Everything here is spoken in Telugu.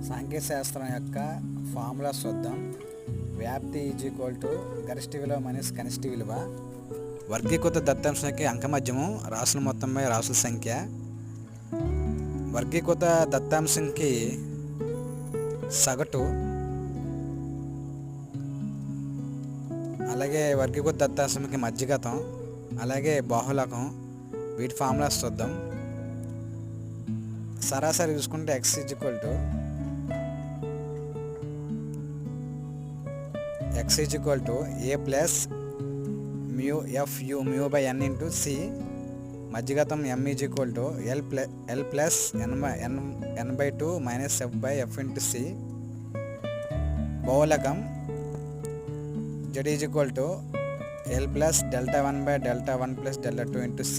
సాంఖ్యశాస్త్రం యొక్క ఫార్ములాస్ చూద్దాం. వ్యాప్తి = గరిష్ట విలువ మైనస్ కనిష్ట విలువ. వర్గీకృత దత్తాంశానికి అంకమధ్యము రాసుల మొత్తంపై రాసుల సంఖ్య. వర్గీకృత దత్తాంశంకి సగటు, అలాగే వర్గీకృత దత్తాంశంకి మధ్యగతం, అలాగే బాహుళకం. వీటి ఫార్ములాస్ చూద్దాం. సరాసరి చూసుకుంటే x a plus mu fu mu by n into c. మధ్యగతం m l plus n by 2 minus f by f into c. బహుళకం z l plus delta 1 by delta 1 plus delta 2 into c.